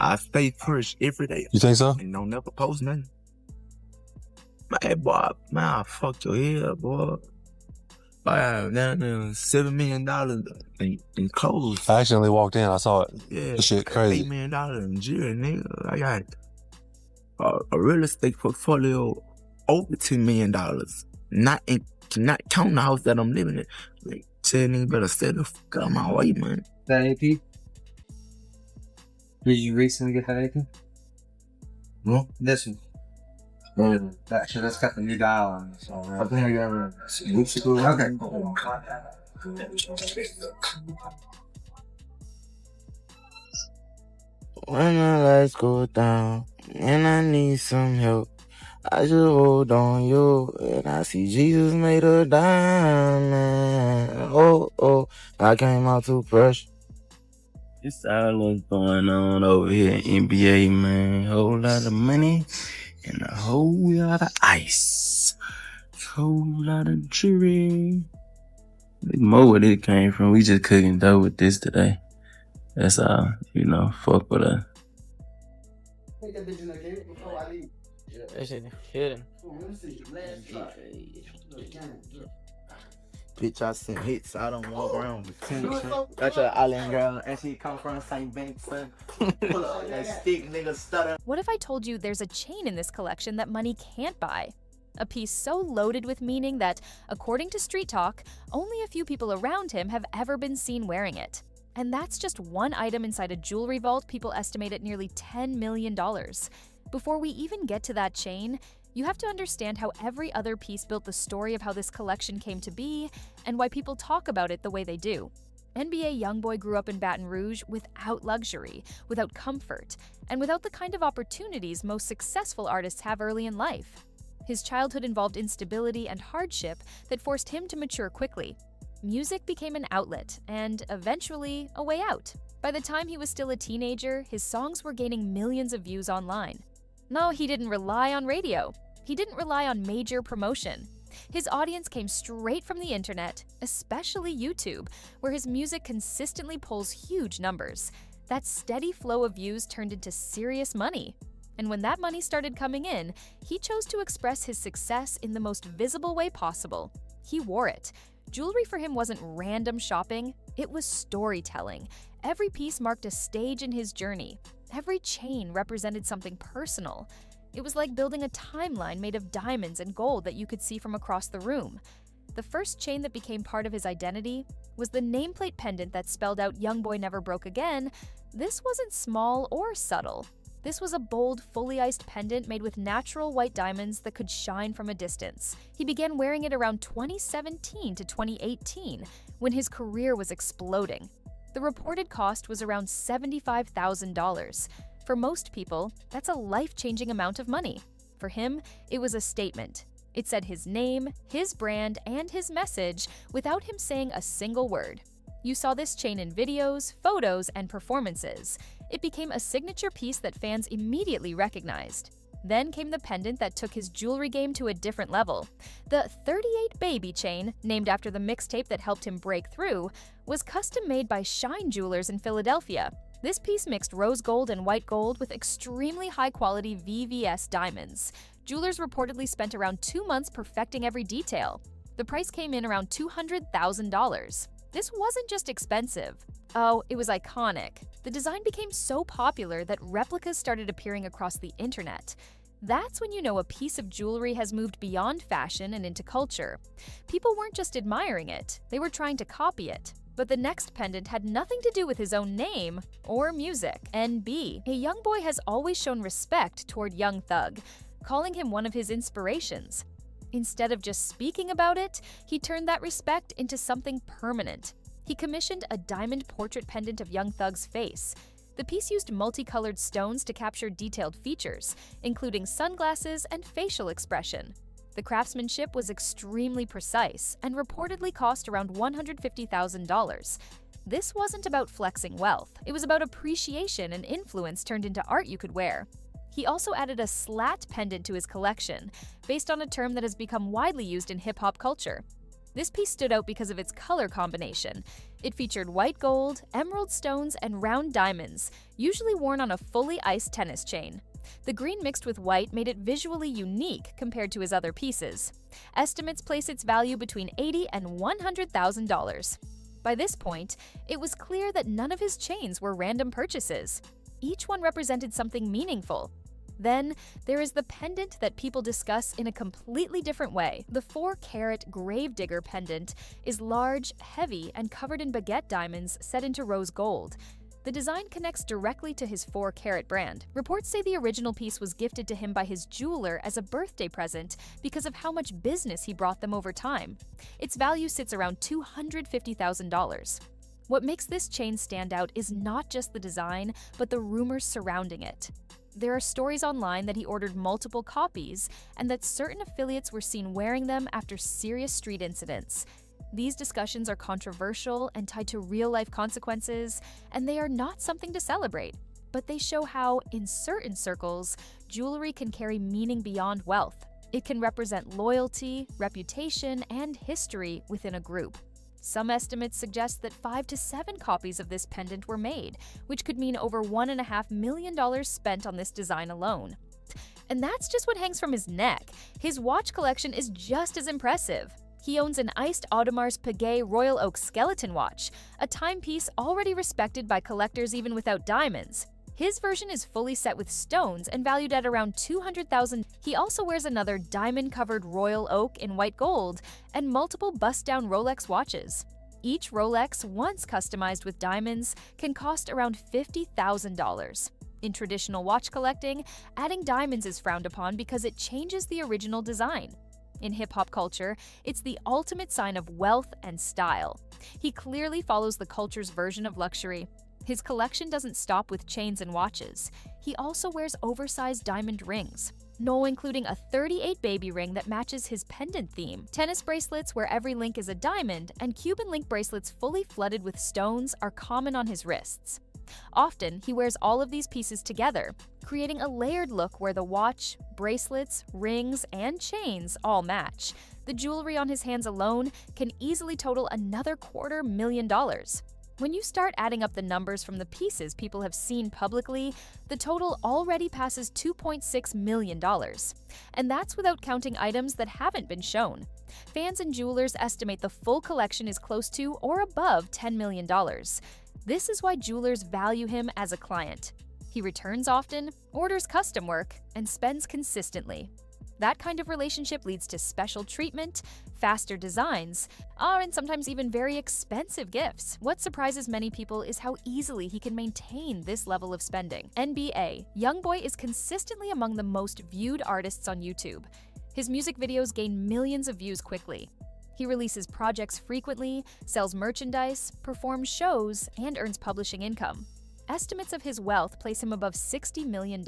I stay fresh every day. You think so? And don't never post nothing. Man, boy, man, I fucked your head, boy. I have down there $7 million in clothes. I accidentally walked in. I saw it. Yeah, This shit crazy. $8 million in jewelry, nigga. I got a real estate portfolio over $10 million. Not counting the house that I'm living in. Like, tell nigga better stay the fuck out of my way, man. That AP? Did you recently get that AP? No? This one. That shit, that's got the new dial on it. So, I think I got it. Okay. When the lights go down and I need some help, I just hold on you and I see Jesus made a diamond. Oh, I came out too fresh. It's all what's going on over here in NBA, man. Whole lot of money and a whole lot of ice. Whole lot of jewelry. Look more where it came from. We just cooking dough with this today. That's all, fuck with us. That shit hidden. Bitch, I send hits. I don't walk around with tension. That's your island girl, and she come from St. Vincent. That stick nigga stutter. What if I told you there's a chain in this collection that money can't buy? A piece so loaded with meaning that, according to Street Talk, only a few people around him have ever been seen wearing it. And that's just one item inside a jewelry vault people estimate at nearly $10 million. Before we even get to that chain, you have to understand how every other piece built the story of how this collection came to be and why people talk about it the way they do. NBA YoungBoy grew up in Baton Rouge without luxury, without comfort, and without the kind of opportunities most successful artists have early in life. His childhood involved instability and hardship that forced him to mature quickly. Music became an outlet and, eventually, a way out. By the time he was still a teenager, his songs were gaining millions of views online. No, he didn't rely on radio. He didn't rely on major promotion. His audience came straight from the internet, especially YouTube, where his music consistently pulls huge numbers. That steady flow of views turned into serious money. And when that money started coming in, he chose to express his success in the most visible way possible. He wore it. Jewelry for him wasn't random shopping, it was storytelling. Every piece marked a stage in his journey. Every chain represented something personal. It was like building a timeline made of diamonds and gold that you could see from across the room. The first chain that became part of his identity was the nameplate pendant that spelled out "YoungBoy Never Broke Again." This wasn't small or subtle. This was a bold, fully iced pendant made with natural white diamonds that could shine from a distance. He began wearing it around 2017 to 2018, when his career was exploding. The reported cost was around $75,000. For most people, that's a life-changing amount of money. For him, it was a statement. It said his name, his brand, and his message without him saying a single word. You saw this chain in videos, photos, and performances. It became a signature piece that fans immediately recognized. Then came the pendant that took his jewelry game to a different level. The 38 Baby chain, named after the mixtape that helped him break through, was custom-made by Shine Jewelers in Philadelphia. This piece mixed rose gold and white gold with extremely high-quality VVS diamonds. Jewelers reportedly spent around 2 months perfecting every detail. The price came in around $200,000. This wasn't just expensive. Oh, it was iconic. The design became so popular that replicas started appearing across the internet. That's when you know a piece of jewelry has moved beyond fashion and into culture. People weren't just admiring it, they were trying to copy it. But the next pendant had nothing to do with his own name or music. NB, a young boy has always shown respect toward Young Thug, calling him one of his inspirations. Instead of just speaking about it, he turned that respect into something permanent. He commissioned a diamond portrait pendant of Young Thug's face. The piece used multicolored stones to capture detailed features, including sunglasses and facial expression. The craftsmanship was extremely precise and reportedly cost around $150,000. This wasn't about flexing wealth. It was about appreciation and influence turned into art you could wear. He also added a slat pendant to his collection, based on a term that has become widely used in hip-hop culture. This piece stood out because of its color combination. It featured white gold, emerald stones, and round diamonds, usually worn on a fully iced tennis chain. The green mixed with white made it visually unique compared to his other pieces. Estimates place its value between $80,000 and $100,000. By this point, it was clear that none of his chains were random purchases. Each one represented something meaningful. Then, there is the pendant that people discuss in a completely different way. The 4-carat Gravedigger pendant is large, heavy, and covered in baguette diamonds set into rose gold. The design connects directly to his 4-carat brand. Reports say the original piece was gifted to him by his jeweler as a birthday present because of how much business he brought them over time. Its value sits around $250,000. What makes this chain stand out is not just the design, but the rumors surrounding it. There are stories online that he ordered multiple copies and that certain affiliates were seen wearing them after serious street incidents. These discussions are controversial and tied to real-life consequences, and they are not something to celebrate. But they show how, in certain circles, jewelry can carry meaning beyond wealth. It can represent loyalty, reputation, and history within a group. Some estimates suggest that 5 to 7 copies of this pendant were made, which could mean over $1.5 million spent on this design alone. And that's just what hangs from his neck. His watch collection is just as impressive. He owns an iced Audemars Piguet Royal Oak skeleton watch, a timepiece already respected by collectors even without diamonds. His version is fully set with stones and valued at around $200,000. He also wears another diamond-covered Royal Oak in white gold and multiple bust-down Rolex watches. Each Rolex, once customized with diamonds, can cost around $50,000. In traditional watch collecting, adding diamonds is frowned upon because it changes the original design. In hip-hop culture, it's the ultimate sign of wealth and style. He clearly follows the culture's version of luxury. His collection doesn't stop with chains and watches. He also wears oversized diamond rings, including a 38 baby ring that matches his pendant theme. Tennis bracelets where every link is a diamond, and Cuban link bracelets fully flooded with stones are common on his wrists. Often, he wears all of these pieces together, creating a layered look where the watch, bracelets, rings, and chains all match. The jewelry on his hands alone can easily total another $250,000. When you start adding up the numbers from the pieces people have seen publicly, the total already passes $2.6 million. And that's without counting items that haven't been shown. Fans and jewelers estimate the full collection is close to or above $10 million. This is why jewelers value him as a client. He returns often, orders custom work, and spends consistently. That kind of relationship leads to special treatment, faster designs, and sometimes even very expensive gifts. What surprises many people is how easily he can maintain this level of spending. NBA, YoungBoy is consistently among the most viewed artists on YouTube. His music videos gain millions of views quickly. He releases projects frequently, sells merchandise, performs shows, and earns publishing income. Estimates of his wealth place him above $60 million.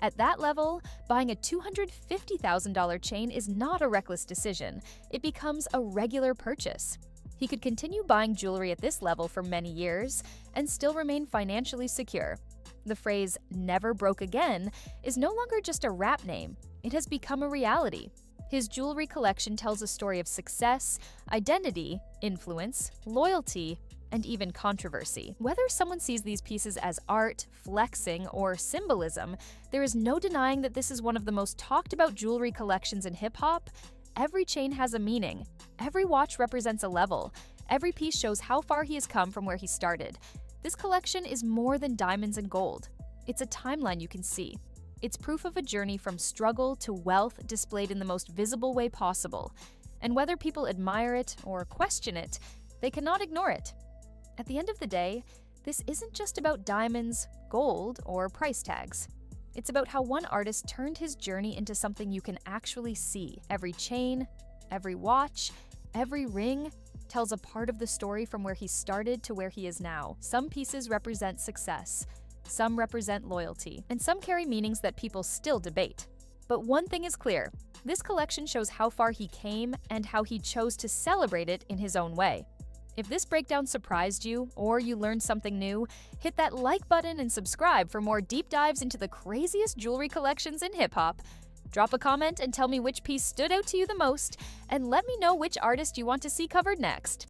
At that level, buying a $250,000 chain is not a reckless decision. It becomes a regular purchase. He could continue buying jewelry at this level for many years and still remain financially secure. The phrase, "never broke again," is no longer just a rap name. It has become a reality. His jewelry collection tells a story of success, identity, influence, loyalty, and even controversy. Whether someone sees these pieces as art, flexing, or symbolism, there is no denying that this is one of the most talked about jewelry collections in hip-hop. Every chain has a meaning. Every watch represents a level. Every piece shows how far he has come from where he started. This collection is more than diamonds and gold. It's a timeline you can see. It's proof of a journey from struggle to wealth displayed in the most visible way possible. And whether people admire it or question it, they cannot ignore it. At the end of the day, this isn't just about diamonds, gold, or price tags. It's about how one artist turned his journey into something you can actually see. Every chain, every watch, every ring tells a part of the story from where he started to where he is now. Some pieces represent success, some represent loyalty, and some carry meanings that people still debate. But one thing is clear, this collection shows how far he came and how he chose to celebrate it in his own way. If this breakdown surprised you, or you learned something new, hit that like button and subscribe for more deep dives into the craziest jewelry collections in hip-hop. Drop a comment and tell me which piece stood out to you the most, and let me know which artist you want to see covered next.